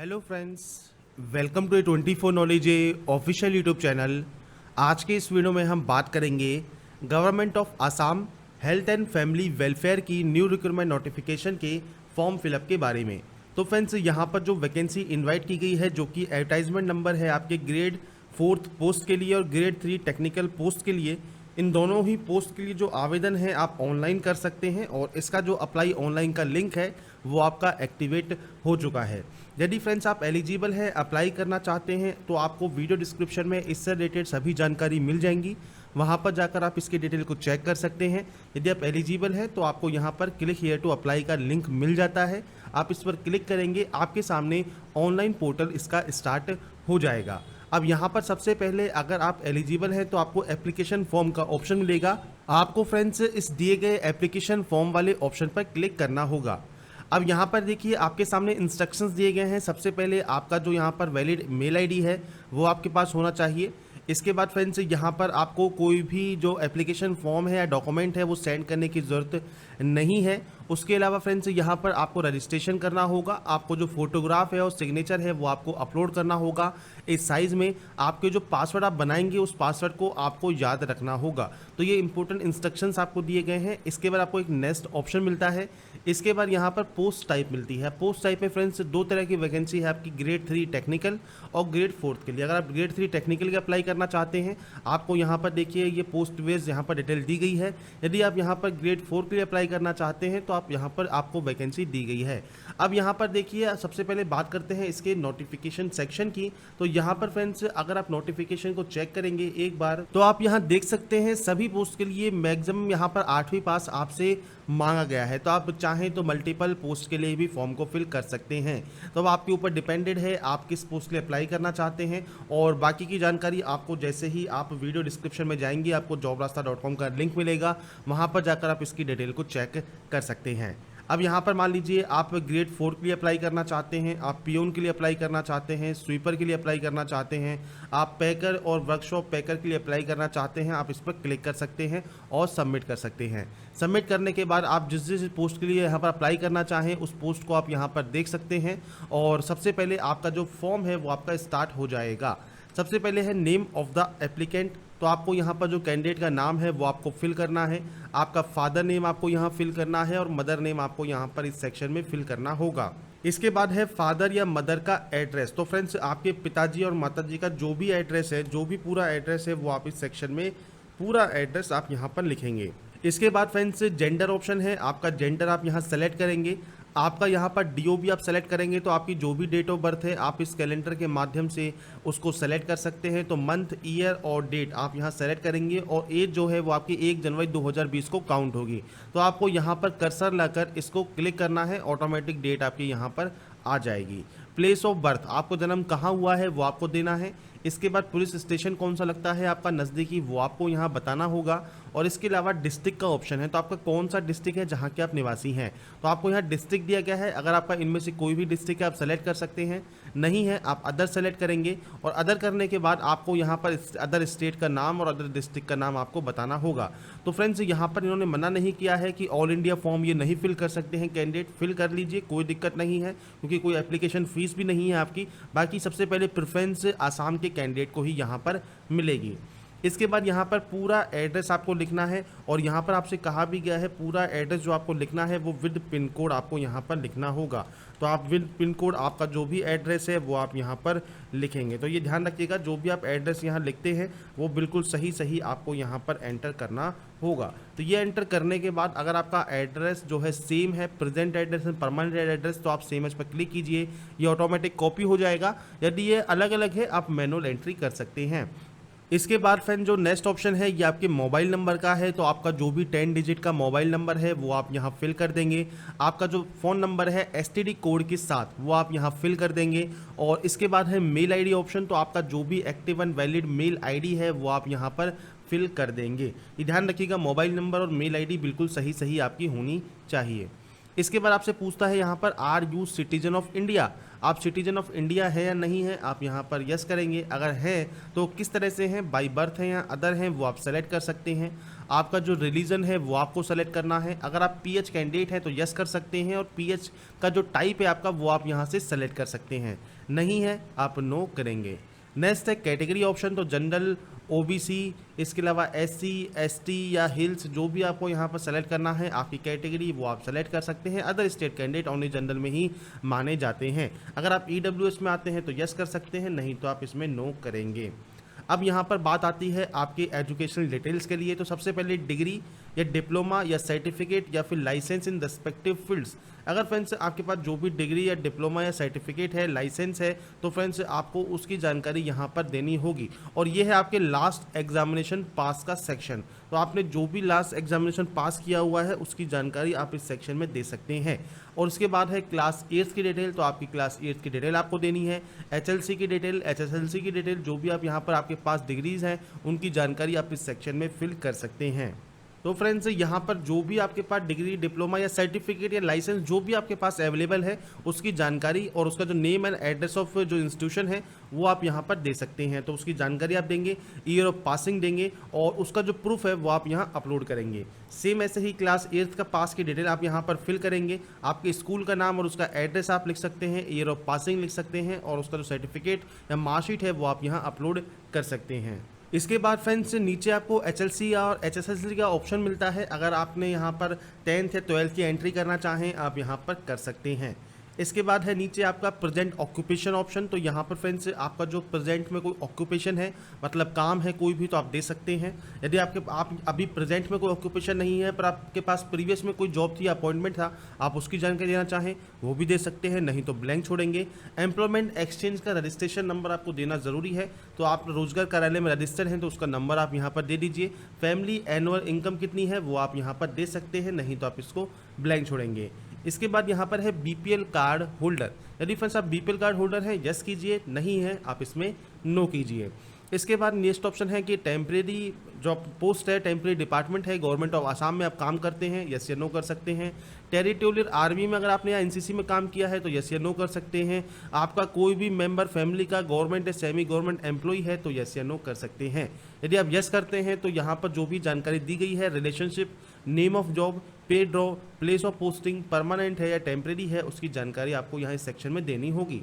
Hello friends, welcome to 24 knowledge official YouTube channel. आज के इस वीडियो में हम बात करेंगे government of Assam health and family welfare की न्यू रिक्रूटमेंट नोटिफिकेशन के फॉर्म फिलअप के बारे में। तो फ्रेंड्स, यहाँ पर जो वैकेंसी इनवाइट की गई है, जो कि एडवर्टाइजमेंट नंबर है आपके ग्रेड 4 पोस्ट के लिए और ग्रेड 3 टेक्निकल पोस्ट के लिए, इन दोनों ही पोस्ट के लिए जो आवेदन है आप ऑनलाइन कर सकते हैं और इसका जो अप्लाई ऑनलाइन का लिंक है वो आपका एक्टिवेट हो चुका है। यदि फ्रेंड्स आप एलिजिबल हैं, अप्लाई करना चाहते हैं, तो आपको वीडियो डिस्क्रिप्शन में इससे रिलेटेड सभी जानकारी मिल जाएंगी। वहां पर जाकर आप इसके डिटेल को चेक कर सकते हैं। यदि आप एलिजिबल हैं तो आपको यहां पर क्लिक हियर टू अप्लाई का लिंक मिल जाता है। आप इस पर क्लिक करेंगे, आपके सामने ऑनलाइन पोर्टल इसका स्टार्ट हो जाएगा। अब यहाँ पर सबसे पहले अगर आप एलिजिबल हैं तो आपको एप्लीकेशन फॉर्म का ऑप्शन मिलेगा। आपको फ्रेंड्स इस दिए गए एप्लीकेशन फॉर्म वाले ऑप्शन पर क्लिक करना होगा। अब यहाँ पर देखिए आपके सामने इंस्ट्रक्शंस दिए गए हैं। सबसे पहले आपका जो यहाँ पर वैलिड मेल आईडी है वो आपके पास होना चाहिए। इसके बाद फ्रेंड्स यहाँ पर आपको कोई भी जो एप्लीकेशन फॉर्म है या डॉक्यूमेंट है वो सेंड करने की ज़रूरत नहीं है। उसके अलावा फ्रेंड्स यहाँ पर आपको रजिस्ट्रेशन करना होगा। आपको जो फोटोग्राफ है और सिग्नेचर है वो आपको अपलोड करना होगा इस साइज़ में। आपके जो पासवर्ड आप बनाएंगे उस पासवर्ड को आपको याद रखना होगा। तो ये इंपॉर्टेंट इंस्ट्रक्शंस आपको दिए गए हैं। इसके बाद आपको एक नेक्स्ट ऑप्शन मिलता है। इसके बाद यहाँ पर पोस्ट टाइप मिलती है। पोस्ट टाइप में फ्रेंड्स दो तरह की वैकेंसी है आपकी, ग्रेड 3 टेक्निकल और ग्रेड 4 के लिए। अगर आप ग्रेड 3 टेक्निकल के अप्लाई करना चाहते हैं, आपको यहाँ पर देखिए ये पोस्ट वेज यहाँ पर डिटेल दी गई है। यदि आप यहाँ पर ग्रेड 4 के लिए अप्लाई करना चाहते हैं तो आप यहाँ पर आपको वैकेंसी दी गई है। अब यहाँ पर देखिए सबसे पहले बात करते हैं इसके नोटिफिकेशन सेक्शन की। तो यहाँ पर फ्रेंड्स अगर आप नोटिफिकेशन को चेक करेंगे एक बार, तो आप यहाँ देख सकते हैं सभी पोस्ट के लिए मैक्सिमम यहाँ पर 8वीं पास आपसे मांगा गया है। तो आप चाहें तो मल्टीपल पोस्ट के लिए भी फॉर्म को फिल कर सकते हैं। तो अब आपके ऊपर डिपेंडेड है आप किस पोस्ट के लिए अप्लाई करना चाहते हैं। और बाकी की जानकारी आपको जैसे ही आप वीडियो डिस्क्रिप्शन में जाएंगे आपको jobrasta.com का लिंक मिलेगा, वहां पर जाकर आप इसकी डिटेल को चेक कर सकते हैं। अब यहाँ पर मान लीजिए आप ग्रेड 4 के लिए अप्लाई करना चाहते हैं, आप पियोन के लिए अप्लाई करना चाहते हैं, स्वीपर के लिए अप्लाई करना चाहते हैं, आप पैकर और वर्कशॉप पैकर के लिए अप्लाई करना चाहते हैं, आप इस पर क्लिक कर सकते हैं और सबमिट कर सकते हैं। सबमिट करने के बाद आप जिस जिस पोस्ट के लिए यहाँ पर अप्लाई करना चाहें उस पोस्ट को आप यहाँ पर देख सकते हैं। और सबसे पहले आपका जो फॉर्म है वो आपका स्टार्ट हो जाएगा। सबसे पहले है नेम ऑफ द एप्लीकेंट। तो आपको यहाँ पर जो कैंडिडेट का नाम है वो आपको फिल करना है। आपका फादर नेम आपको यहाँ फिल करना है और मदर नेम आपको यहाँ पर इस सेक्शन में फिल करना होगा। इसके बाद है फादर या मदर का एड्रेस। तो फ्रेंड्स आपके पिताजी और माताजी का जो भी एड्रेस है, जो भी पूरा एड्रेस है, वो आप इस सेक्शन में पूरा एड्रेस आप यहाँ पर लिखेंगे। इसके बाद फ्रेंड्स जेंडर ऑप्शन है, आपका जेंडर आप यहाँ सेलेक्ट करेंगे। आपका यहाँ पर डीओबी आप सेलेक्ट करेंगे तो आपकी जो भी डेट ऑफ बर्थ है आप इस कैलेंडर के माध्यम से उसको सेलेक्ट कर सकते हैं। तो मंथ, ईयर और डेट आप यहाँ सेलेक्ट करेंगे और एज जो है वो आपकी 1 जनवरी 2020 को काउंट होगी। तो आपको यहाँ पर कर्सर लाकर इसको क्लिक करना है, ऑटोमेटिक डेट आपकी यहाँ पर आ जाएगी। प्लेस ऑफ बर्थ, आपको जन्म कहाँ हुआ है वो आपको देना है। इसके बाद पुलिस स्टेशन कौन सा लगता है आपका नज़दीकी वो आपको यहाँ बताना होगा। और इसके अलावा डिस्ट्रिक्ट का ऑप्शन है, तो आपका कौन सा डिस्ट्रिक्ट है जहाँ के आप निवासी हैं। तो आपको यहाँ डिस्ट्रिक्ट दिया गया है। अगर आपका इनमें से कोई भी डिस्ट्रिक्ट है आप सेलेक्ट कर सकते हैं, नहीं है आप अदर सेलेक्ट करेंगे। और अदर करने के बाद आपको यहाँ पर अदर स्टेट का नाम और अदर डिस्ट्रिक्ट का नाम आपको बताना होगा। तो फ्रेंड्स यहाँ पर इन्होंने मना नहीं किया है कि ऑल इंडिया फॉर्म ये नहीं फिल कर सकते हैं कैंडिडेट, फिल कर लीजिए, कोई दिक्कत नहीं है, क्योंकि कोई एप्लीकेशन फीस भी नहीं है आपकी। बाकी सबसे पहले प्रेफरेंस आसाम के कैंडिडेट को ही यहाँ पर मिलेगी। इसके बाद यहाँ पर पूरा एड्रेस आपको लिखना है और यहाँ पर आपसे कहा भी गया है पूरा एड्रेस जो आपको लिखना है वो विद पिन कोड आपको यहाँ पर लिखना होगा। तो आप विद पिन कोड आपका जो भी एड्रेस है वो आप यहाँ पर लिखेंगे। तो ये ध्यान रखिएगा जो भी आप एड्रेस यहाँ लिखते हैं वो बिल्कुल सही सही आपको यहाँ पर एंटर करना होगा। तो ये एंटर करने के बाद अगर आपका एड्रेस जो है सेम है, present address and permanent address, तो आप सेम एज पर क्लिक कीजिए, ये ऑटोमेटिक कॉपी हो जाएगा। यदि ये अलग अलग है आप मैनुअल एंट्री कर सकते हैं। इसके बाद फ्रेंड जो नेक्स्ट ऑप्शन है ये आपके मोबाइल नंबर का है। तो आपका जो भी 10 डिजिट का मोबाइल नंबर है वो आप यहाँ फिल कर देंगे। आपका जो फ़ोन नंबर है एसटीडी कोड के साथ वो आप यहाँ फिल कर देंगे। और इसके बाद है मेल आईडी ऑप्शन। तो आपका जो भी active and valid mail ID है वो आप यहाँ पर फिल कर देंगे। ये ध्यान रखिएगा मोबाइल नंबर और मेल आईडी बिल्कुल सही सही आपकी होनी चाहिए। इसके बाद आपसे पूछता है यहाँ पर are you citizen of India, आप सिटीजन ऑफ इंडिया है या नहीं है, आप यहाँ पर यस करेंगे। अगर हैं तो किस तरह से हैं, बाई बर्थ हैं या अदर हैं, वो आप सेलेक्ट कर सकते हैं। आपका जो रिलीजन है वो आपको सेलेक्ट करना है। अगर आप पीएच कैंडिडेट हैं तो यस कर सकते हैं, और पीएच का जो टाइप है आपका वो आप यहाँ से सेलेक्ट कर सकते हैं। नहीं है आप नो करेंगे। नेक्स्ट है कैटेगरी ऑप्शन, तो जनरल, ओबीसी, इसके अलावा एससी, एसटी या हिल्स, जो भी आपको यहाँ पर सेलेक्ट करना है आपकी कैटेगरी वो आप सेलेक्ट कर सकते हैं। Other state candidate only general में ही माने जाते हैं। अगर आप ईडब्ल्यूएस में आते हैं तो यस कर सकते हैं, नहीं तो आप इसमें नो करेंगे। अब यहाँ पर बात आती है आपके एजुकेशनल डिटेल्स के लिए। तो सबसे पहले डिग्री या डिप्लोमा या सर्टिफिकेट या फिर लाइसेंस इन रेस्पेक्टिव फील्ड्स। अगर फ्रेंड्स आपके पास जो भी डिग्री या डिप्लोमा या सर्टिफिकेट है, लाइसेंस है, तो फ्रेंड्स आपको उसकी जानकारी यहाँ पर देनी होगी। और ये है आपके लास्ट एग्जामिनेशन पास का सेक्शन। तो आपने जो भी लास्ट एग्जामिनेशन पास किया हुआ है उसकी जानकारी आप इस सेक्शन में दे सकते हैं। और उसके बाद है क्लास 8 की डिटेल, तो आपकी क्लास 8 की डिटेल आपको देनी है। एचएलसी की डिटेल, एचएसएलसी की डिटेल, जो भी आप यहाँ पर आपके पास डिग्रीज हैं उनकी जानकारी आप इस सेक्शन में फिल कर सकते हैं। तो फ्रेंड्स यहाँ पर जो भी आपके पास डिग्री, डिप्लोमा या सर्टिफिकेट या लाइसेंस जो भी आपके पास अवेलेबल है उसकी जानकारी और उसका जो नेम एंड एड्रेस ऑफ जो इंस्टीट्यूशन है वो आप यहाँ पर दे सकते हैं। तो उसकी जानकारी आप देंगे, ईयर ऑफ पासिंग देंगे और उसका जो प्रूफ है वो आप यहाँ अपलोड करेंगे। सेम ऐसे ही क्लास 8 का पास की डिटेल आप यहाँ पर फिल करेंगे। आपके स्कूल का नाम और उसका एड्रेस आप लिख सकते हैं, ईयर ऑफ पासिंग लिख सकते हैं और उसका जो सर्टिफिकेट या मार्कशीट है वो आप यहाँ अपलोड कर सकते हैं। इसके बाद फ्रेंड्स नीचे आपको एचएलसी और एचएसएलसी का ऑप्शन मिलता है। अगर आपने यहाँ पर 10th या 12th की एंट्री करना चाहें आप यहाँ पर कर सकते हैं। इसके बाद है नीचे आपका प्रेजेंट ऑक्यूपेशन ऑप्शन। तो यहाँ पर फ्रेंड्स आपका जो प्रेजेंट में कोई ऑक्यूपेशन है, मतलब काम है कोई भी, तो आप दे सकते हैं। यदि आप अभी प्रेजेंट में कोई ऑक्यूपेशन नहीं है पर आपके पास प्रीवियस में कोई जॉब थी, अपॉइंटमेंट था, आप उसकी जानकारी देना चाहें वो भी दे सकते हैं, नहीं तो ब्लैंक छोड़ेंगे। एम्प्लॉयमेंट एक्सचेंज का रजिस्ट्रेशन नंबर आपको देना ज़रूरी है। तो आप रोजगार कार्यालय में रजिस्टर्ड हैं तो उसका नंबर आप यहाँ पर दे दीजिए। फैमिली एनुअल इनकम कितनी है वो आप यहाँ पर दे सकते हैं, नहीं तो आप इसको ब्लैंक छोड़ेंगे। इसके बाद यहाँ पर है बीपीएल कार्ड होल्डर। यदि फ्रेंड्स आप बीपीएल कार्ड होल्डर हैं यस कीजिए, नहीं है आप इसमें नो कीजिए। इसके बाद नेक्स्ट ऑप्शन है कि टेम्परेरी जॉब पोस्ट है, टेम्परेरी डिपार्टमेंट है, गवर्नमेंट ऑफ आसाम में आप काम करते हैं, यस या नो कर सकते हैं। टेरिटोरियल आर्मी में अगर आपने एनसीसी में काम किया है तो यस या नो कर सकते हैं। आपका कोई भी मेंबर फैमिली का गवर्नमेंट या सेमी गवर्नमेंट एम्प्लॉय है तो यस या नो कर सकते हैं। यदि आप यस करते हैं तो यहाँ पर जो भी जानकारी दी गई है, रिलेशनशिप, नेम ऑफ जॉब, पे draw, place of posting, permanent है या टेम्परेरी है, उसकी जानकारी आपको यहाँ इस सेक्शन में देनी होगी।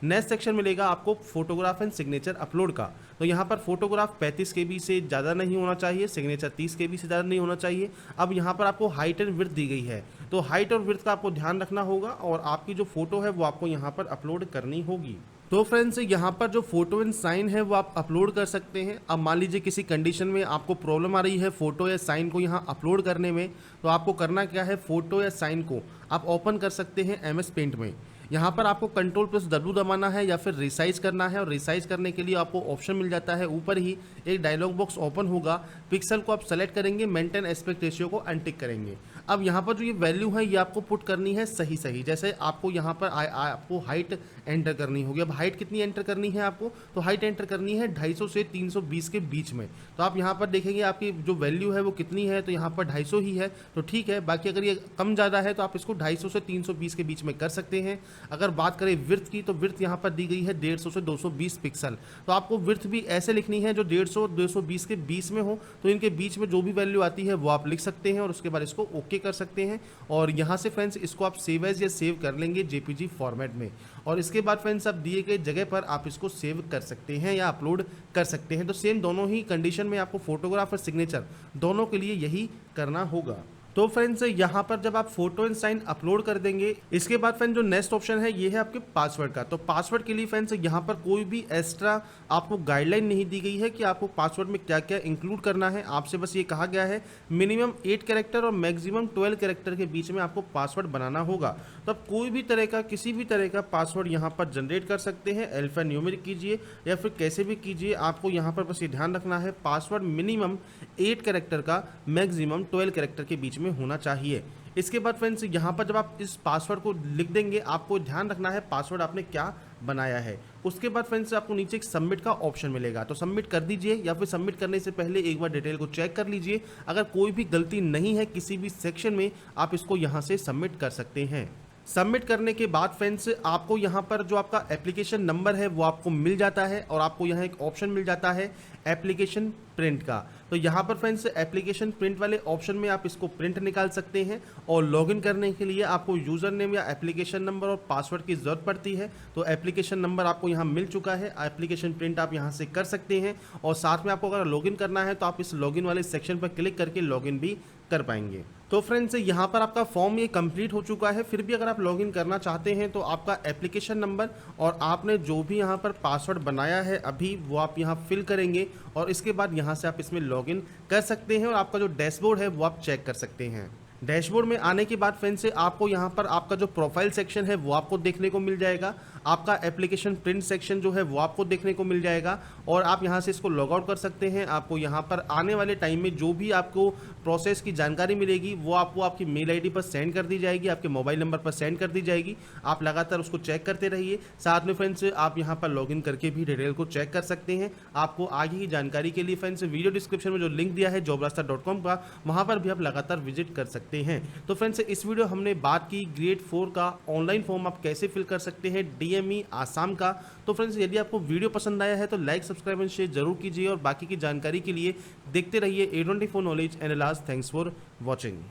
नेक्स्ट सेक्शन मिलेगा आपको फोटोग्राफ एंड सिग्नेचर अपलोड का। तो यहाँ पर फोटोग्राफ 35 KB से ज़्यादा नहीं होना चाहिए, सिग्नेचर 30 KB से ज़्यादा नहीं होना चाहिए। अब यहाँ पर आपको हाइट एंड विड्थ दी गई है, तो हाइट और विड्थ का आपको ध्यान रखना होगा और आपकी जो फोटो है वो आपको यहाँ पर अपलोड करनी होगी। तो फ्रेंड्स यहाँ पर जो फोटो एंड साइन है वो आप अपलोड कर सकते हैं। अब मान लीजिए किसी कंडीशन में आपको प्रॉब्लम आ रही है फोटो या साइन को यहाँ अपलोड करने में, तो आपको करना क्या है, फोटो या साइन को आप ओपन कर सकते हैं MS पेंट में। यहाँ पर आपको Ctrl+W दबाना है या फिर रिसाइज करना है, और रिसाइज करने के लिए आपको ऑप्शन मिल जाता है, ऊपर ही एक डायलॉग बॉक्स ओपन होगा। पिक्सल को आप सेलेक्ट करेंगे, मेंटेन एस्पेक्ट रेशियो को अनटिक करेंगे। अब यहाँ पर जो ये वैल्यू है ये आपको पुट करनी है सही सही। जैसे आपको यहाँ पर आपको हाइट एंटर करनी होगी। अब हाइट कितनी एंटर करनी है आपको, तो हाइट एंटर करनी है 250 से 320 के बीच में। तो आप यहाँ पर देखेंगे आपकी जो वैल्यू है वो कितनी है, तो यहाँ पर 250 ही है तो ठीक है। बाकी अगर ये कम ज़्यादा है तो आप इसको 250 से 320 के बीच में कर सकते हैं। अगर बात करें विड्थ की, तो विड्थ यहाँ पर दी गई है 150 से 220 पिक्सल। तो आपको विड्थ भी ऐसे लिखनी है जो 150 220 के बीच में हो। तो इनके बीच में जो भी वैल्यू आती है वो आप लिख सकते हैं और उसके बाद इसको ओके कर सकते हैं। और यहाँ से फ्रेंड्स इसको आप सेव एज या सेव कर लेंगे JPG फॉर्मेट में। और इसके बाद फ्रेंड्स आप दिए गए जगह पर आप इसको सेव कर सकते हैं या अपलोड कर सकते हैं। तो सेम दोनों ही कंडीशन में आपको फोटोग्राफ और सिग्नेचर दोनों के लिए यही करना होगा। तो फ्रेंड्स यहाँ पर जब आप फोटो एंड साइन अपलोड कर देंगे, इसके बाद फ्रेंड्स जो नेक्स्ट ऑप्शन है ये है आपके पासवर्ड का। तो पासवर्ड के लिए फ्रेंड्स यहाँ पर कोई भी एक्स्ट्रा आपको गाइडलाइन नहीं दी गई है कि आपको पासवर्ड में क्या क्या इंक्लूड करना है। आपसे बस ये कहा गया है मिनिमम 8 कैरेक्टर और मैक्सिमम 12 कैरेक्टर के बीच में आपको पासवर्ड बनाना होगा। तो आप कोई भी तरह का किसी भी तरह का पासवर्ड यहाँ पर जनरेट कर सकते हैं, अल्फा न्यूमेरिक कीजिए या फिर कैसे भी कीजिए। आपको यहाँ पर बस ये ध्यान रखना है पासवर्ड मिनिमम 8 कैरेक्टर का, मैक्सिमम 12 कैरेक्टर के बीच में होना चाहिए। इसके बाद फ्रेंड्स यहाँ पर जब आप इस पासवर्ड को लिख देंगे, आपको ध्यान रखना है पासवर्ड आपने क्या बनाया है। उसके बाद फ्रेंड्स आपको नीचे एक सबमिट का ऑप्शन मिलेगा, तो सबमिट कर दीजिए, या फिर सबमिट करने से पहले एक बार डिटेल को चेक कर लीजिए। अगर कोई भी गलती नहीं है किसी भी सेक्शन में, आप इसको यहाँ से सबमिट कर सकते हैं। सबमिट करने के बाद फ्रेंड्स आपको यहाँ पर जो आपका एप्लीकेशन नंबर है वो आपको मिल जाता है, और आपको यहाँ एक ऑप्शन मिल जाता है एप्लीकेशन प्रिंट का। तो यहाँ पर फ्रेंड्स एप्लीकेशन प्रिंट वाले ऑप्शन में आप इसको प्रिंट निकाल सकते हैं, और लॉगिन करने के लिए आपको यूज़र नेम या एप्लीकेशन नंबर और पासवर्ड की ज़रूरत पड़ती है। तो एप्लीकेशन नंबर आपको यहाँ मिल चुका है, एप्लीकेशन प्रिंट आप यहाँ से कर सकते हैं, और साथ में आपको अगर लॉगिन करना है तो आप इस लॉगिन वाले सेक्शन पर क्लिक करके लॉगिन भी कर पाएंगे। तो फ्रेंड्स यहाँ पर आपका फॉर्म ये कंप्लीट हो चुका है। फिर भी अगर आप लॉगिन करना चाहते हैं तो आपका एप्लीकेशन नंबर और आपने जो भी यहाँ पर पासवर्ड बनाया है अभी, वो आप यहाँ फिल करेंगे, और इसके बाद यहाँ से आप इसमें लॉगिन कर सकते हैं, और आपका जो डैशबोर्ड है वो आप चेक कर सकते हैं। डैशबोर्ड में आने के बाद फ्रेंड्स से आपको यहाँ पर आपका जो प्रोफाइल सेक्शन है वो आपको देखने को मिल जाएगा, आपका एप्लीकेशन प्रिंट सेक्शन जो है वो आपको देखने को मिल जाएगा, और आप यहाँ से इसको लॉग आउट कर सकते हैं। आपको यहाँ पर आने वाले टाइम में जो भी आपको प्रोसेस की जानकारी मिलेगी वो आपको आपकी मेल आईडी पर सेंड कर दी जाएगी, आपके मोबाइल नंबर पर सेंड कर दी जाएगी। आप लगातार उसको चेक करते रहिए। साथ में फ्रेंड्स आप यहाँ पर लॉगिन करके भी डिटेल को चेक कर सकते हैं। आपको आगे की जानकारी के लिए फ्रेंड्स वीडियो डिस्क्रिप्शन में जो लिंक दिया है jobrasta.com का, वहाँ पर भी आप लगातार विजिट कर सकते हैं। तो फ्रेंड्स इस वीडियो हमने बात की ग्रेड 4 का ऑनलाइन फॉर्म आप कैसे फिल कर सकते हैं डीएमई आसाम का। तो फ्रेंड्स यदि आपको वीडियो पसंद आया है तो लाइक, सब्सक्राइब एंड शेयर जरूर कीजिए, और बाकी की जानकारी के लिए देखते रहिए A24 knowledge and last. Thanks for watching.